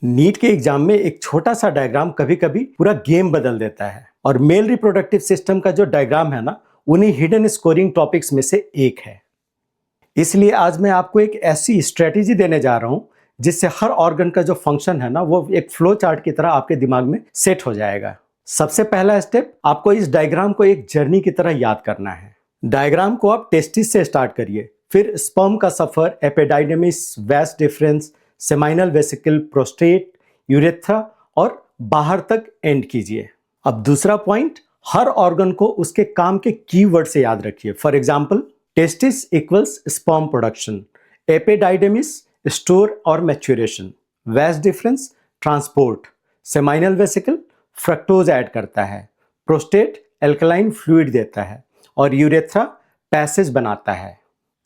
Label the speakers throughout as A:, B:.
A: NEET के exam में एक छोटा सा डायग्राम कभी कभी पूरा गेम बदल देता है और मेल रिप्रोडक्टिव सिस्टम का जो डायग्राम है ना, उन्हीं हिडन स्कोरिंग टॉपिक्स में से एक है। इसलिए आज मैं आपको एक ऐसी स्ट्रेटेजी देने जा रहा हूं जिससे हर ऑर्गन का जो फंक्शन है ना, वो एक फ्लो चार्ट की तरह आपके दिमाग में सेट हो जाएगा। सबसे पहला स्टेप, आपको इस डायग्राम को एक जर्नी की तरह याद करना है। डायग्राम को आप टेस्टिस से स्टार्ट करिए, फिर स्पर्म का सफर, epididymis, vas deferens, seminal vesicle, prostate, urethra और बाहर तक एंड कीजिए। अब दूसरा पॉइंट, हर ऑर्गन को उसके काम के कीवर्ड से याद रखिए। For example, testis equals sperm production, epididymis store और maturation, vas deferens transport, seminal vesicle fructose add करता है, प्रोस्टेट एल्कलाइन फ्लूइड देता है और यूरेथ्रा पैसेज बनाता है।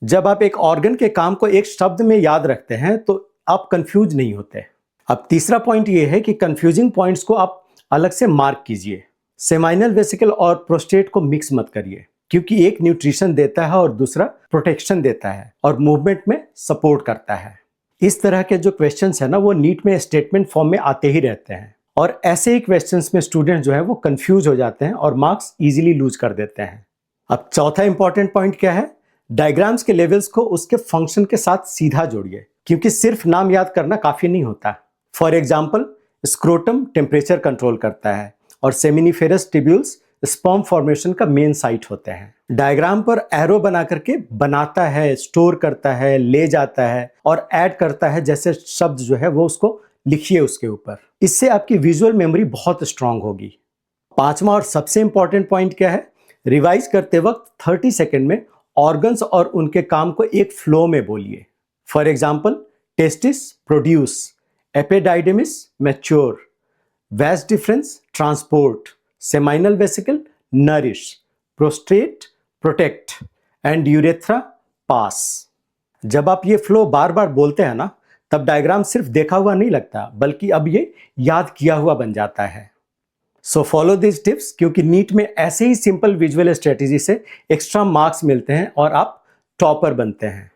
A: जब आप एक ऑर्गन के काम को एक शब्द में याद रखते हैं तो आप कंफ्यूज नहीं होते। अब तीसरा पॉइंट ये है कि कंफ्यूजिंग पॉइंट्स को आप अलग से मार्क कीजिए। सेमाइनल वेसिकल और प्रोस्टेट को मिक्स मत करिए, क्योंकि एक न्यूट्रिशन देता है और दूसरा प्रोटेक्शन देता है और मूवमेंट में सपोर्ट करता है। इस तरह के जो क्वेश्चंस है ना, वो नीट में स्टेटमेंट फॉर्म में आते ही रहते हैं और ऐसे ही क्वेश्चंस में स्टूडेंट जो है वो कंफ्यूज हो जाते हैं और मार्क्स इजीली लूज कर देते हैं। अब चौथा इंपॉर्टेंट पॉइंट क्या है, डायग्राम्स के लेवल्स को उसके फंक्शन के साथ सीधा जोड़िए, क्योंकि सिर्फ नाम याद करना काफी नहीं होता। For example, scrotum temperature control करता है और सेमिनिफेरस टिब्यूल्स स्पर्म फॉर्मेशन का मेन साइट होते हैं। डायग्राम पर एरो बना करके बनाता है, स्टोर करता है, ले जाता है और ऐड करता है जैसे शब्द जो है वो उसको लिखिए उसके ऊपर। इससे आपकी विजुअल मेमोरी बहुत स्ट्रांग होगी। पांचवा और सबसे इंपॉर्टेंट पॉइंट क्या है, रिवाइज करते वक्त 30 सेकेंड में ऑर्गन्स और उनके काम को एक फ्लो में बोलिए। For example, testis produce, epididymis mature, vas deferens transport, seminal vesicle nourish, prostate protect and urethra pass. जब आप ये फ्लो बार बार बोलते हैं ना, तब डायग्राम सिर्फ देखा हुआ नहीं लगता, बल्कि अब ये याद किया हुआ बन जाता है। सो फॉलो दिस टिप्स, क्योंकि नीट में ऐसे ही सिंपल विजुअल स्ट्रेटेजी से एक्स्ट्रा मार्क्स मिलते हैं और आप टॉपर बनते हैं।